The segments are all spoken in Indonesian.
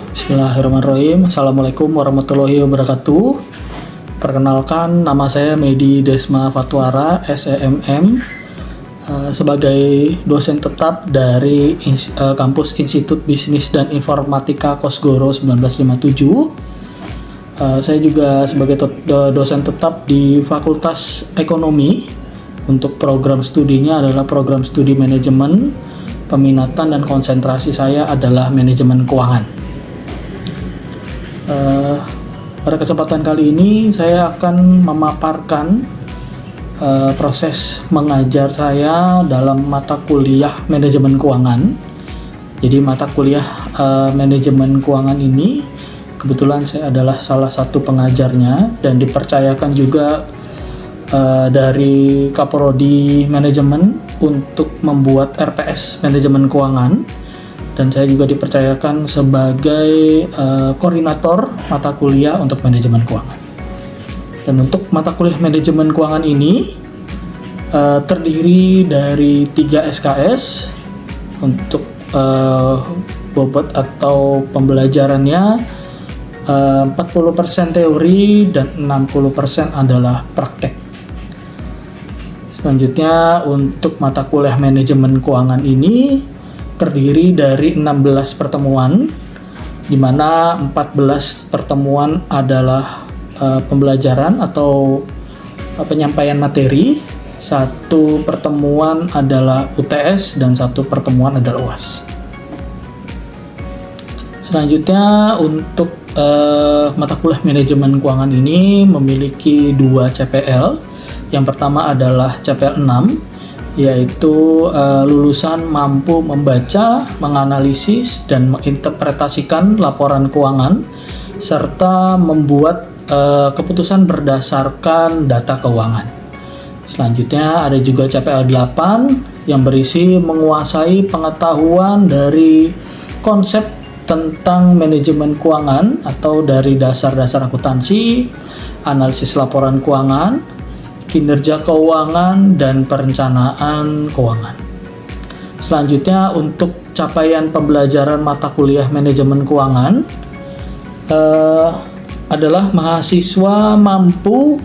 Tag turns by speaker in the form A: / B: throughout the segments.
A: Bismillahirrahmanirrahim. Assalamualaikum warahmatullahi wabarakatuh. Perkenalkan, nama saya Medi Desma Fatwara, SEMM, sebagai dosen tetap dari kampus Institut Bisnis dan Informatika Kosgoro 1957. Saya juga sebagai dosen tetap di Fakultas Ekonomi. Untuk program studinya adalah program studi manajemen. Peminatan dan konsentrasi saya adalah manajemen keuangan. Pada kesempatan kali ini saya akan memaparkan proses mengajar saya dalam mata kuliah manajemen keuangan. Jadi mata kuliah manajemen keuangan ini kebetulan saya adalah salah satu pengajarnya dan dipercayakan juga dari Kaprodi Manajemen untuk membuat RPS manajemen keuangan, dan saya juga dipercayakan sebagai koordinator mata kuliah untuk manajemen keuangan. Dan untuk mata kuliah manajemen keuangan ini terdiri dari 3 SKS. Untuk bobot atau pembelajarannya 40% teori dan 60% adalah praktek. Selanjutnya untuk mata kuliah manajemen keuangan ini terdiri dari 16 pertemuan, di mana 14 pertemuan adalah pembelajaran atau penyampaian materi, 1 pertemuan adalah UTS, dan 1 pertemuan adalah UAS. Selanjutnya untuk mata kuliah manajemen keuangan ini memiliki 2 CPL. Yang pertama adalah CPL 6, yaitu lulusan mampu membaca, menganalisis, dan menginterpretasikan laporan keuangan, serta membuat keputusan berdasarkan data keuangan. Selanjutnya ada juga CPL 8 yang berisi menguasai pengetahuan dari konsep tentang manajemen keuangan atau dari dasar-dasar akuntansi, analisis laporan keuangan, kinerja keuangan, dan perencanaan keuangan. Selanjutnya untuk capaian pembelajaran mata kuliah manajemen keuangan adalah mahasiswa mampu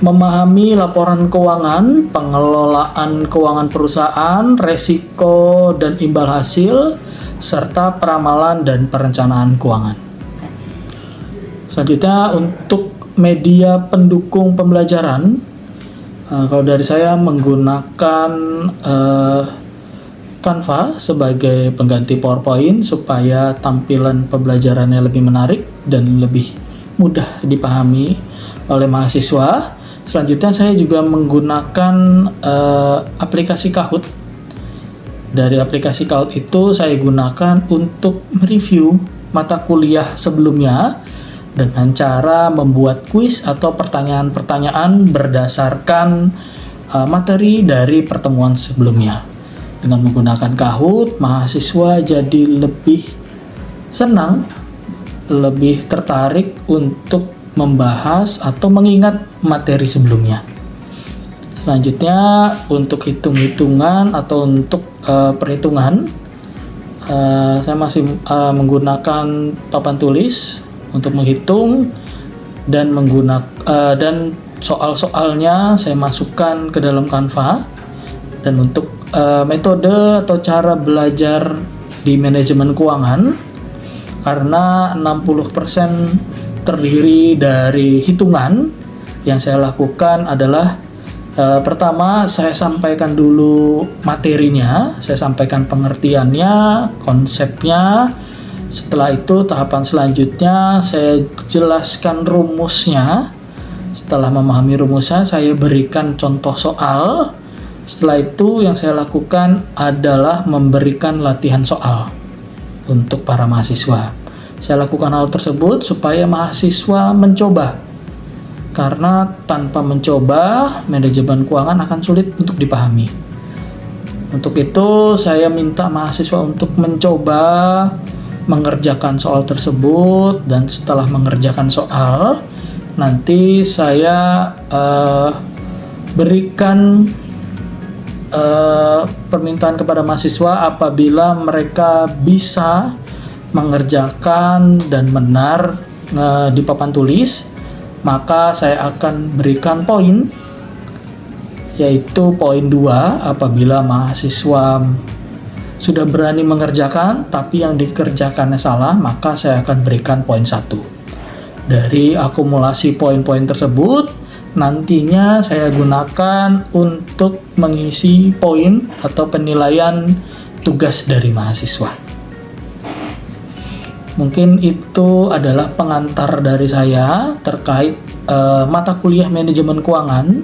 A: memahami laporan keuangan, pengelolaan keuangan perusahaan, resiko dan imbal hasil, serta peramalan dan perencanaan keuangan. Selanjutnya untuk media pendukung pembelajaran, kalau dari saya menggunakan Canva sebagai pengganti PowerPoint supaya tampilan pembelajarannya lebih menarik dan lebih mudah dipahami oleh mahasiswa. Selanjutnya saya juga menggunakan aplikasi Kahoot. Dari aplikasi Kahoot itu saya gunakan untuk mereview mata kuliah sebelumnya dengan cara membuat kuis atau pertanyaan-pertanyaan berdasarkan materi dari pertemuan sebelumnya. Dengan menggunakan Kahoot, mahasiswa jadi lebih senang, lebih tertarik untuk membahas atau mengingat materi sebelumnya. Selanjutnya untuk hitung-hitungan atau untuk perhitungan, saya masih menggunakan papan tulis untuk menghitung dan dan soal-soalnya saya masukkan ke dalam Canva. Dan untuk metode atau cara belajar di manajemen keuangan, karena 60% terdiri dari hitungan, yang saya lakukan adalah pertama saya sampaikan dulu materinya, saya sampaikan pengertiannya, konsepnya. Setelah itu tahapan selanjutnya saya jelaskan rumusnya. Setelah memahami rumusnya saya berikan contoh soal. Setelah itu yang saya lakukan adalah memberikan latihan soal untuk para mahasiswa. Saya lakukan hal tersebut supaya mahasiswa mencoba, karena tanpa mencoba manajemen keuangan akan sulit untuk dipahami. Untuk itu saya minta mahasiswa untuk mencoba mengerjakan soal tersebut, dan setelah mengerjakan soal nanti saya berikan permintaan kepada mahasiswa apabila mereka bisa mengerjakan dan benar di papan tulis, maka saya akan berikan poin, yaitu poin 2 apabila mahasiswa sudah berani mengerjakan tapi yang dikerjakannya salah, maka saya akan berikan poin 1. Dari akumulasi poin-poin tersebut nantinya saya gunakan untuk mengisi poin atau penilaian tugas dari mahasiswa. Mungkin itu adalah pengantar dari saya terkait mata kuliah manajemen keuangan.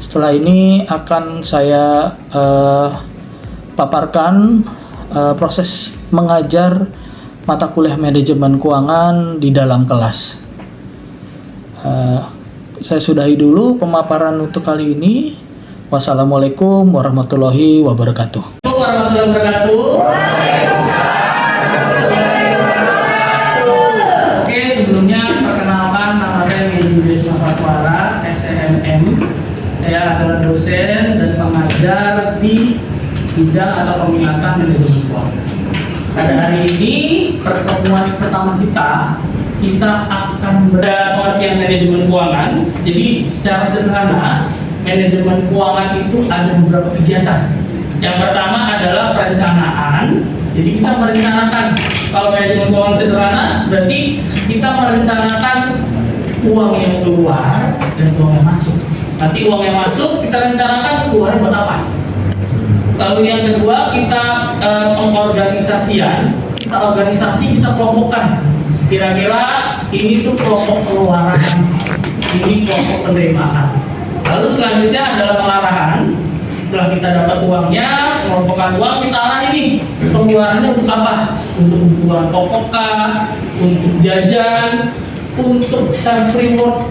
A: Setelah ini akan saya paparkan proses mengajar mata kuliah manajemen keuangan di dalam kelas. Saya sudahi dulu pemaparan untuk kali ini. Wassalamualaikum warahmatullahi wabarakatuh.
B: Warahmatullahi wabarakatuh. Oke, sebelumnya perkenalkan, nama saya Medi Wisma Fatwara, SMM. Saya adalah dosen dan pengajar di bidang atau peminatan manajemen keuangan. Pada hari ini pertemuan pertama kita akan pengertian manajemen keuangan. Jadi secara sederhana, manajemen keuangan itu ada beberapa kegiatan. Yang pertama adalah perencanaan. Jadi kita merencanakan, kalau manajemen keuangan sederhana, berarti kita merencanakan uang yang keluar dan uang yang masuk. Nanti uang yang masuk kita rencanakan keluar buat apa. Lalu yang kedua, kita pengorganisasian. Kita organisasi, kita kelompokkan. Kira-kira ini tuh kelompok pengeluaran, ini kelompok penerimaan. Lalu selanjutnya adalah pengarahan. Setelah kita dapat uangnya, mengumpulkan uang, kita arah ini. Pengeluarannya untuk apa? Untuk kebutuhan pokok kah? Untuk jajan? Untuk self reward?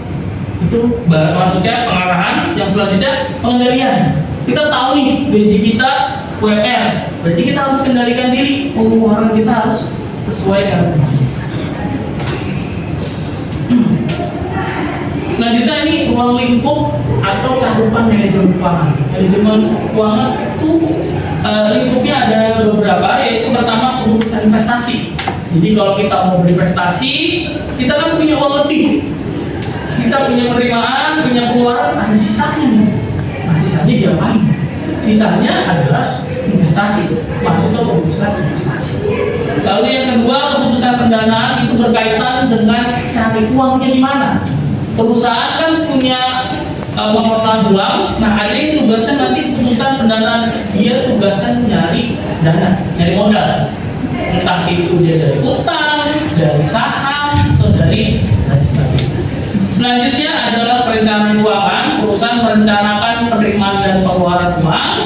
B: Itu maksudnya pengarahan. Yang selanjutnya pengendalian. Kita tahu nih gaji kita UMR, berarti kita harus kendalikan diri. Pengeluaran kita harus sesuai dengan pemasukan. Selanjutnya ini ruang lingkup atau cakupan manajemen keuangan. Manajemen keuangan itu lingkupnya ada beberapa, yaitu pertama pengurusan investasi. Jadi kalau kita mau berinvestasi, kita kan punya uang lebih, kita punya penerimaan, punya pengeluaran, ada sisanya nih. Nah sisanya diapain? Sisanya adalah investasi, masuk ke pengurusan investasi. Lalu yang kedua, keputusan pendanaan itu berkaitan dengan cari uangnya di mana. Perusahaan kan punya pengelolaan uang, nah ada yang tugasnya nanti keputusan pendanaan, dia tugasnya nyari dana, nyari modal. Entah itu dia dari utang, dari saham, atau dari lain sebagainya. Selanjutnya adalah perencanaan keuangan, perusahaan merencanakan penerimaan dan pengeluaran uang.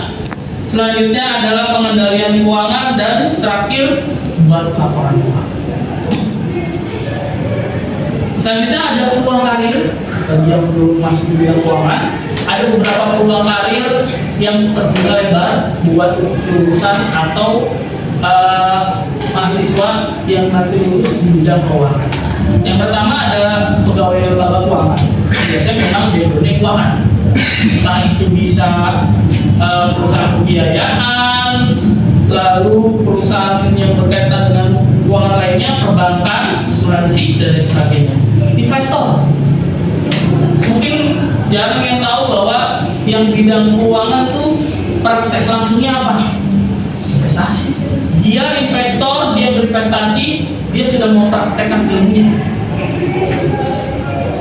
B: Selanjutnya adalah pengendalian keuangan, dan terakhir membuat laporan uang. Selanjutnya ada peluang karir bagi yang belum masuk di bidang keuangan. Ada beberapa peluang karir yang terbuka lebar buat lulusan atau mahasiswa yang nanti lulus di bidang keuangan. Yang pertama ada pegawai lembaga keuangan. Biasanya memang di dunia keuangan. Entah itu bisa perusahaan pembiayaan, lalu perusahaan yang berkaitan dengan keuangan lainnya, perbankan, asuransi, dan lain sebagainya. Investor, mungkin jarang yang tahu bahwa yang bidang keuangan tuh praktek langsungnya apa? Investasi. Dia investor, dia berinvestasi, dia sudah mau praktekkan ilmunya.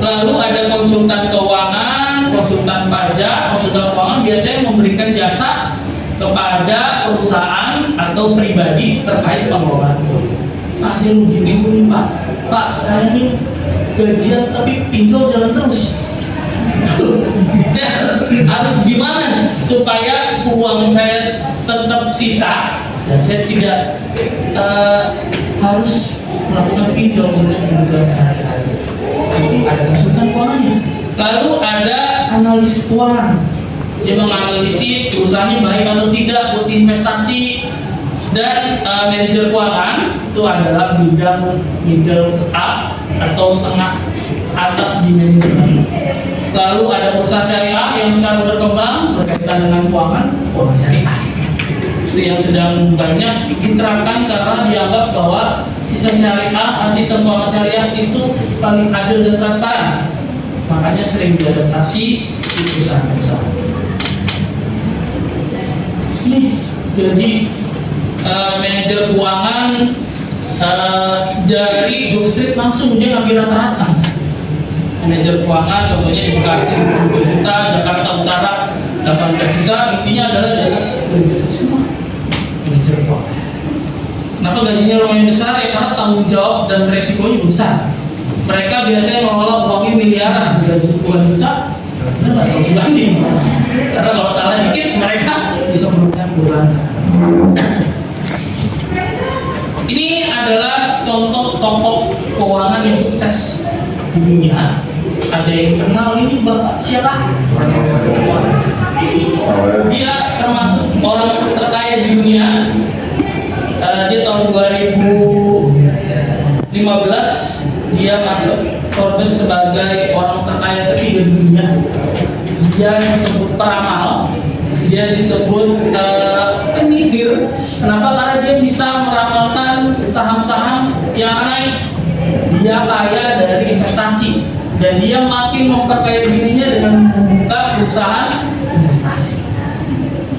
B: Lalu ada konsultan keuangan, konsultan pajak, konsultan keuangan biasanya memberikan jasa kepada perusahaan atau pribadi terkait pengelolaan keuangan. Nah, saya mau gini, Pak, saya ini gajian tapi pinjol jalan terus. Harus gimana supaya uang saya tetap sisa dan saya tidak harus melakukan pinjol untuk kebutuhan sehari-hari. Itu ada konsultan keuangannya. Lalu ada analis keuangan. Dia menganalisis perusahaannya baik atau tidak buat investasi. Dan manajer keuangan itu adalah bidang middle up atau tengah atas di manajemen. Lalu ada perusahaan syariah yang sekarang berkembang berkaitan dengan keuangan syariah. Itu yang sedang banyak diterapkan karena dianggap bahwa sistem syariah, sistem keuangan syariah itu paling adil dan transparan. Makanya sering diadaptasi di perusahaan-perusahaan. Ini jadi manajer keuangan dari Job Street langsung dia ngambil rata-rata. Manajer keuangan contohnya di Bekasi 20 juta, Jakarta Utara 18 juta, intinya adalah di atas 20 juta semua manajer keuangan. Kenapa gajinya lumayan besar? Ya karena tanggung jawab dan resikonya besar. Mereka biasanya mengelola uangnya miliaran, gaji puluhan juta, benar nggak tahu sebanding. Karena kalau salah dikit mereka bisa merugikan puluhan. Ini adalah contoh tokoh keuangan yang sukses di dunia. Ada yang kenal ini Bapak siapa? Dia termasuk orang terkaya di dunia. Dia tahun 2015 dia masuk Forbes sebagai orang terkaya ketiga di dunia. Dia disebut peramal, dia disebut penyidir. Kenapa? Karena dia bisa meramalkan saham-saham yang naik. Dia kaya dari investasi dan dia makin memperkaya dirinya dengan membuka perusahaan investasi.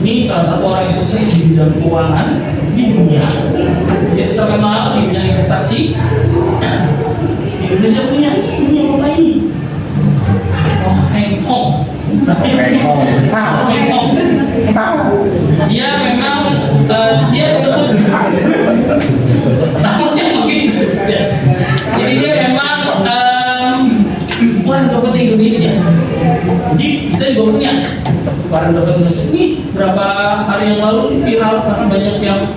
B: Ini salah satu orang yang sukses di bidang keuangan di dunia. Dia terkenal di bidang investasi. Indonesia punya apa ini? Oh, Heng Hong. Dia memang dia disebut tahunnya begitu. Jadi dia memang Warren Buffett Indonesia. Jadi kita juga punya Warren Buffett Indonesia. Ini berapa hari yang lalu viral karena banyak yang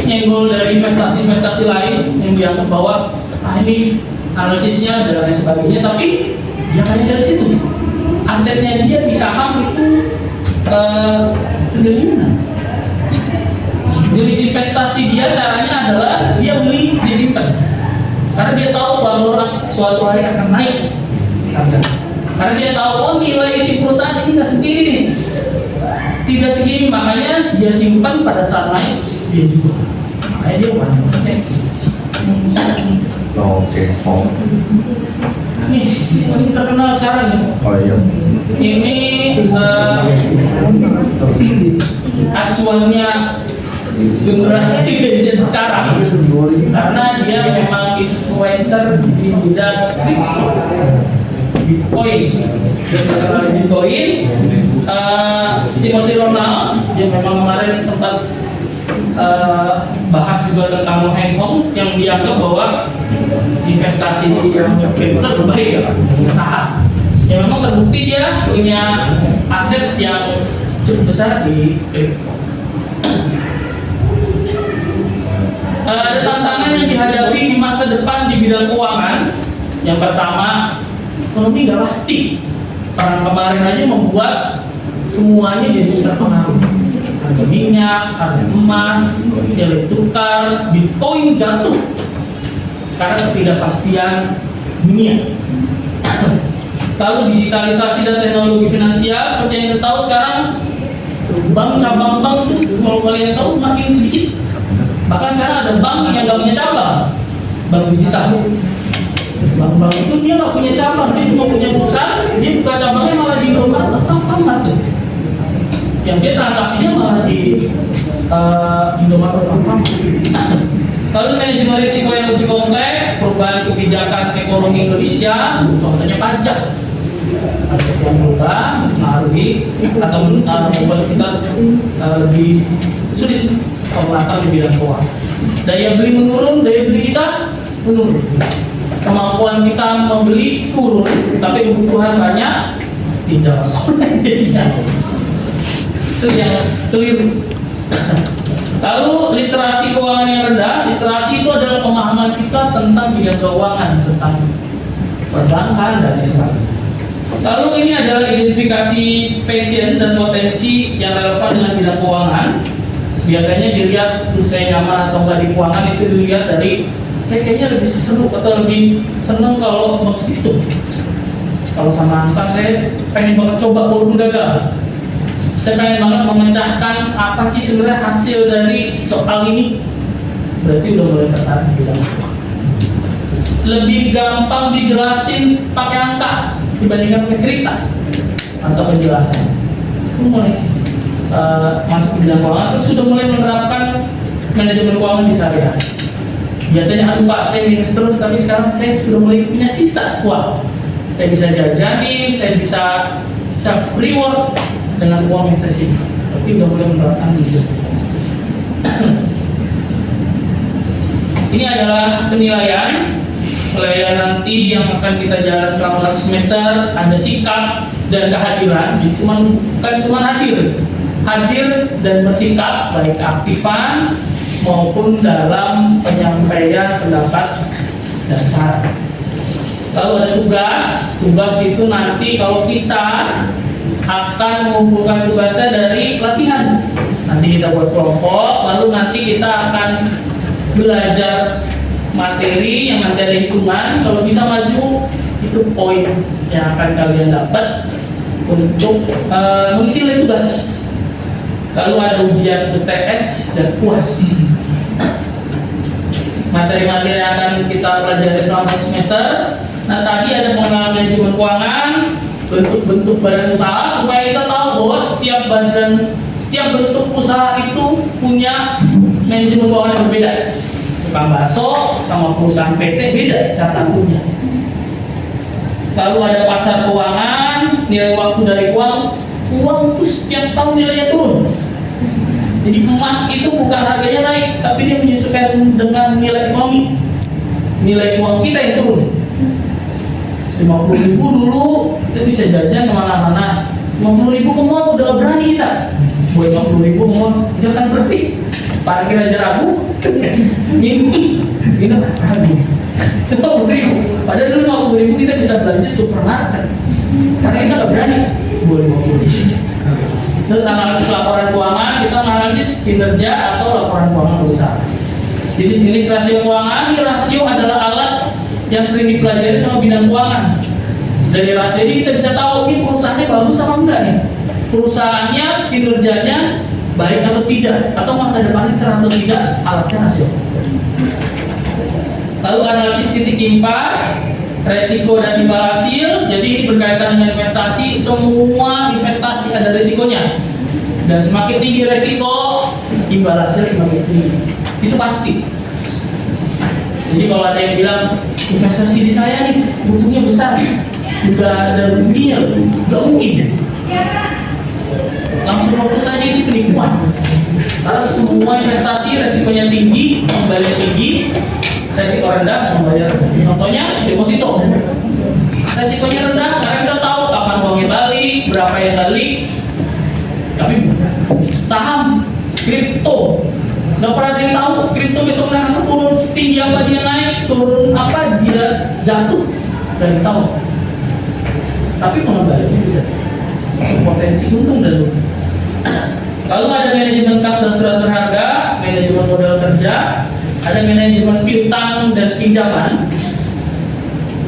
B: nyenggol dari investasi lain yang dianggap bahwa ini analisisnya dan lain sebagainya, tapi dia kaya dari situ. Asetnya dia di saham itu triliunan. Jenis investasi dia caranya adalah dia beli disimpan, karena dia tahu suatu hari akan naik harga. Karena dia tahu nilai si perusahaan ini nggak sendiri nih, tidak segini, makanya dia simpan pada saat naik dia jual. Makanya dia wanita.
C: Oke.
B: Ini terkenal sekarang nih.
C: Oh iya.
B: Ini acuannya generasi Gen Z sekarang karena dia memang influencer di bidang kripto, Bitcoin. Dia terkenal di Bitcoin. Timothy Ronald dia memang kemarin sempat bahas juga tentang Heng Hong yang dianggap bahwa investasi di yang kripto terbaik ya, saham. Ya memang terbukti dia punya aset yang cukup besar di kripto. Ada tantangan yang dihadapi di masa depan di bidang keuangan. Yang pertama, ekonomi nggak pasti. Perang kemarin aja membuat semuanya jadi terpengaruh. Harga minyak, harga emas, nilai tukar, Bitcoin jatuh karena ketidakpastian dunia. Lalu digitalisasi dan teknologi finansial, seperti yang kita tahu sekarang, cabang bank itu kalau kalian tahu makin sedikit. Bahkan sekarang ada bank yang nggak punya cabang, bank digital. Bank-bank itu dia nggak punya cabang, dia cuma punya pusat, dia buka cabangnya malah di Indomaret atau Alfamart. Yang dia transaksinya malah di Indomaret atau Alfamart. Lalu manajemen risiko yang lebih kompleks, perubahan kebijakan ekonomi Indonesia, contohnya pajak. Pajak yang berubah, mempengaruhi atau membuat kita lebih sulit melangkah di bidang keuangan. Daya beli menurun, daya beli kita menurun. Kemampuan kita membeli turun, tapi kebutuhan banyak tidak. Jadinya itu yang keliru. Lalu literasi keuangan yang rendah. Literasi itu adalah pemahaman kita tentang bidang keuangan, tentang perbankan dan sebagainya. Lalu ini adalah identifikasi passion dan potensi yang relevan dengan bidang keuangan. Biasanya dilihat saya nyaman atau enggak di keuangan itu dilihat dari saya kayaknya lebih seru atau lebih senang kalau begitu. Kalau sama angka saya pengen banget coba walaupun gagal. Saya pengen banget memecahkan apa sih sebenarnya hasil dari soal ini. berarti udah mulai tertarik di bidang keuangan. Lebih gampang dijelasin pakai angka dibandingkan pakai cerita atau penjelasan. Itu mulai masuk ke bidang keuangan, terus sudah mulai menerapkan manajemen keuangan di sehari-hari. Biasanya aduh Pak, saya minus terus, tapi sekarang saya sudah mulai punya sisa uang. Saya bisa jajanin, saya bisa self reward dengan uang yang saya simpan. Tapi udah mulai menerapkan itu. Ini adalah penilaian nanti yang akan kita jalan selama 1 semester. Ada sikap dan kehadiran. Bukan cuma hadir dan bersikap baik aktifan maupun dalam penyampaian pendapat dan saran. Lalu ada tugas itu nanti kalau kita akan mengumpulkan tugasnya dari pelatihan. Nanti kita buat kelompok, lalu nanti kita akan belajar materi yang nanti ada hitungan. Kalau bisa maju, itu poin yang akan kalian dapat untuk mengisi nilai tugas. Lalu ada ujian UTS dan UAS. Materi-materi yang akan kita pelajari selama 1 semester. Nah, tadi ada pengenalan manajemen keuangan, bentuk-bentuk badan usaha, supaya kita tahu bahwa setiap bentuk usaha itu punya manajemen keuangan yang berbeda. Tukang bakso sama perusahaan PT beda cara ngaturnya. Lalu ada pasar keuangan, nilai waktu dari uang itu setiap tahun nilainya turun. Jadi emas itu bukan harganya naik, tapi dia menyesuaikan dengan nilai ekonomi. Nilai uang kita yang turun. 50.000 dulu kita bisa jajan kemana-mana. 50.000 ke mall udah gak berani kita. Buat 50.000 ke mall kita kan berhenti. Parkir aja ragu, minum ragu. 50.000. Padahal dulu 50.000 kita bisa belanja supermarket. Karena kita gak berani. Buat 50.000. Terus analisis laporan keuangan, kita analisis kinerja atau laporan keuangan perusahaan. Jenis-jenis rasio keuangan, ini rasio adalah alat yang sering dipelajari sama bidang keuangan. Dari rasio ini kita bisa tahu ini perusahaannya bagus apa enggak nih. Perusahaannya, kinerjanya baik atau tidak, atau masa depannya cerah atau tidak, alatnya rasio. Lalu analisis titik impas, resiko dan imbal hasil. Jadi ini berkaitan dengan investasi. Semua investasi ada resikonya, dan semakin tinggi resiko, imbal hasil semakin tinggi. Itu pasti. Jadi kalau ada yang bilang investasi di saya nih butuhnya besar, juga ada ruginya, nggak mungkin. Langsung fokus saja itu penipuan. Karena semua investasi resikonya tinggi, kembalinya tinggi. Resiko rendah, membayar rendah. Contohnya deposito. Resikonya rendah, karena kita tahu kapan uangnya balik, berapa yang balik. Tapi saham, kripto, nggak pernah ada yang tahu kripto besok nanti turun setinggi apa dia naik, turun apa dia jatuh, nggak ada yang tahu. Tapi pengembaliannya bisa potensi untung dan rugi. Lalu ada manajemen kas dan surat berharga, manajemen modal kerja, ada manajemen piutang dan pinjaman,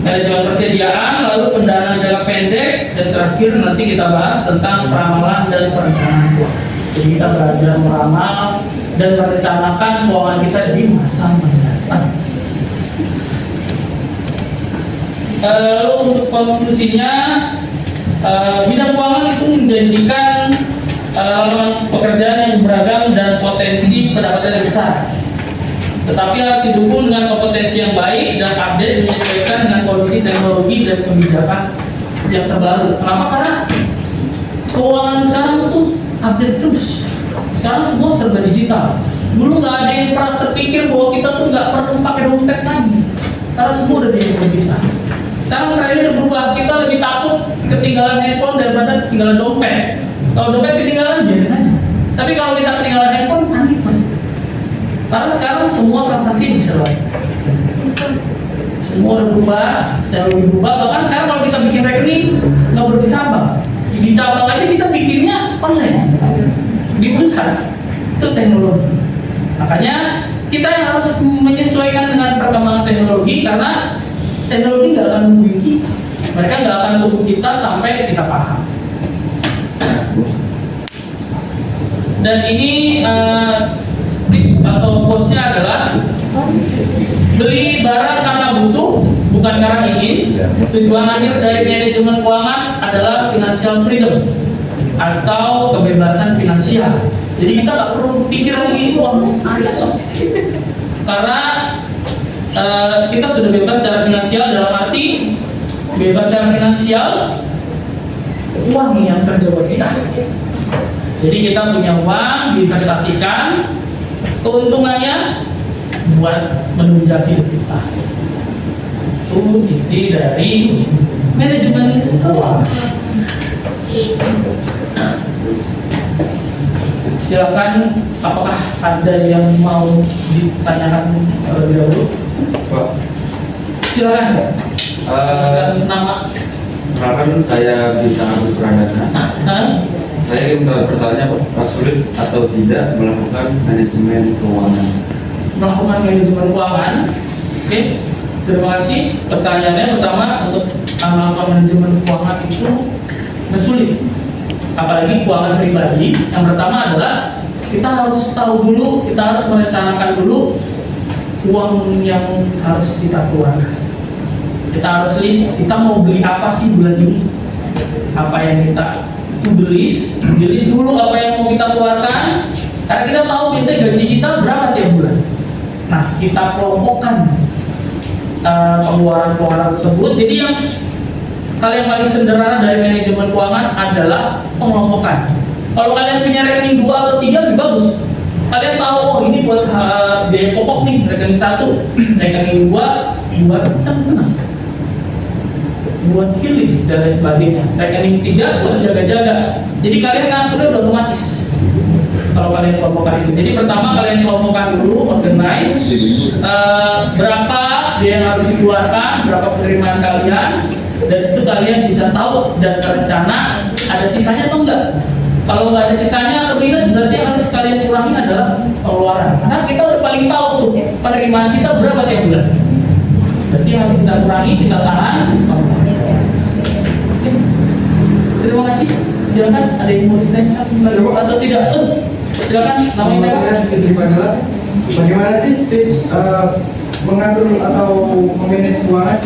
B: manajemen persediaan, lalu pendanaan jangka pendek, dan terakhir nanti kita bahas tentang peramalan dan perencanaan keuangan. Jadi kita belajar meramal dan merencanakan keuangan kita di masa mendatang. Lalu untuk konklusinya, bidang keuangan itu menjanjikan lapangan pekerjaan yang beragam dan potensi pendapatan yang besar. Tetapi harus didukung dengan kompetensi yang baik dan update menyesuaikan dengan kondisi teknologi dan kebijakan yang terbaru. Kenapa? Karena keuangan sekarang itu update terus. Sekarang semua serba digital. Dulu nggak ada yang pernah terpikir bahwa kita tuh nggak perlu pakai dompet lagi, karena semua udah digital. Sekarang trennya udah berubah. Kita lebih takut ketinggalan handphone daripada ketinggalan dompet. Kalau dompet ketinggalan, biarin aja. Tapi kalau kita ketinggalan handphone, panik pasti. Karena sekarang semua transaksi bisa lain. Semua udah berubah, teknologi berubah. Bahkan sekarang kalau kita bikin rekening, nggak perlu di cabang. Di cabang aja kita bikinnya online. Di pusat. Itu teknologi. Makanya kita yang harus menyesuaikan dengan perkembangan teknologi, karena teknologi nggak akan nungguin kita. Mereka nggak akan tunggu kita sampai kita paham. Dan ini tips atau quotes-nya adalah Beli barang karena butuh, bukan karena ingin. Tujuan akhir dari manajemen keuangan adalah financial freedom atau kebebasan finansial. Jadi kita nggak perlu pikir lagi uang sok. Karena kita sudah bebas secara finansial, dalam arti bebas secara finansial, uang yang kerja buat kita. Jadi kita punya uang, diinvestasikan, keuntungannya buat menunjang hidup kita. Itu inti dari manajemen keuangan. Silakan, apakah ada yang mau ditanyakan terlebih dahulu?
C: Pak,
B: Silakan. Nama.
C: Kenalkan saya Bintang Agus Pradana. Saya ingin bertanya, Pak, sulit atau tidak melakukan manajemen keuangan?
B: Melakukan manajemen keuangan. Oke, terima kasih. Pertanyaannya pertama, untuk melakukan manajemen keuangan itu sulit. Apalagi keuangan pribadi. Yang pertama adalah kita harus tahu dulu, kita harus merencanakan dulu uang yang harus kita keluarkan. Kita harus list, kita mau beli apa sih bulan ini? Apa yang kita list dulu apa yang mau kita keluarkan. Karena kita tahu biasanya gaji kita berapa tiap bulan. Nah, kita kelompokkan pengeluaran tersebut. Jadi yang hal yang paling sederhana dari manajemen keuangan adalah pengelompokan. Kalau kalian punya rekening 2 atau 3 lebih bagus. Kalian tahu, oh ini buat biaya pokok nih, rekening 1, rekening 2 buat senang-senang, buat healing dan lain sebagainya. Rekening 3 buat jaga-jaga. Jadi kalian ngaturnya udah otomatis kalau kalian kelompokkan itu. Jadi pertama kalian kelompokkan dulu, organize berapa biaya yang harus dikeluarkan, berapa penerimaan kalian. Dari situ kalian bisa tahu dan terencana ada sisanya atau enggak. Kalau nggak ada sisanya atau minus, berarti yang harus kalian kurangin adalah pengeluaran. Karena kita udah paling tahu tuh penerimaan kita berapa tiap bulan. Berarti yang harus kita kurangi, kita tahan. Terima kasih. Silakan, ada yang mau ditanya atau tidak? Silakan, namanya siapa?
D: Bagaimana sih tips mengatur atau memanage keuangan?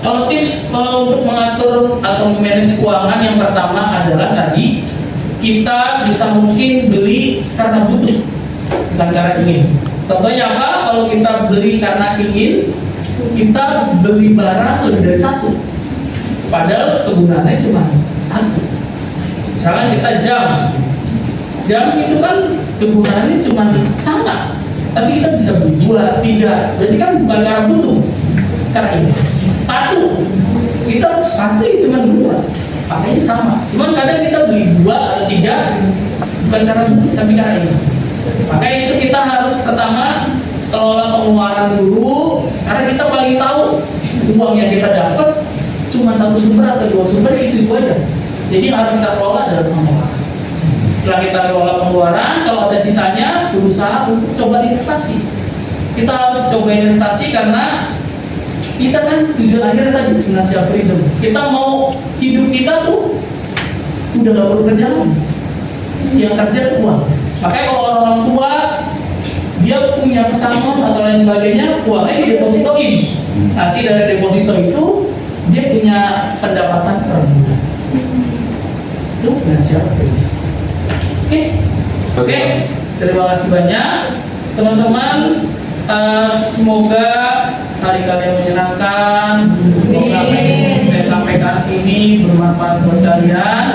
B: Kalau tips untuk mengatur atau memanage keuangan, yang pertama adalah tadi kita bisa mungkin beli karena butuh, bukan karena ingin. Contohnya apa? Kalau kita beli karena ingin, kita beli barang lebih dari 1, padahal kegunaannya cuma 1. Misalnya kita jam itu kan kegunaannya cuma 1, tapi kita bisa beli 2, 3. Jadi kan bukan karena butuh, karena ini. Sepatu, kita sepatu cuma 2, pakainya sama. Cuman kadang kita beli 2 atau 3 bukan karena butuh, tapi karena ini. Makanya itu kita harus pertama kelola pengeluaran dulu, karena kita paling tahu uang yang kita dapat cuma 1 sumber atau 2 sumber, itu aja. Jadi harus kita kelola dalam pengeluaran. Setelah kita kelola pengeluaran, kalau ada sisanya berusaha untuk coba investasi. Kita harus coba investasi karena kita kan tujuan akhirnya tadi financial freedom. Kita mau hidup kita tuh udah gak perlu kerja lagi. Yang kerja tuh uang. Makanya kalau orang tua dia punya pesangon atau lain sebagainya, uangnya didepositoin. Nanti dari deposito itu dia punya pendapatan per bulan. Itu financial freedom. Oke. Terima kasih banyak teman-teman. Semoga hari kalian menyenangkan. Semoga apa yang saya sampaikan ini bermanfaat buat kalian.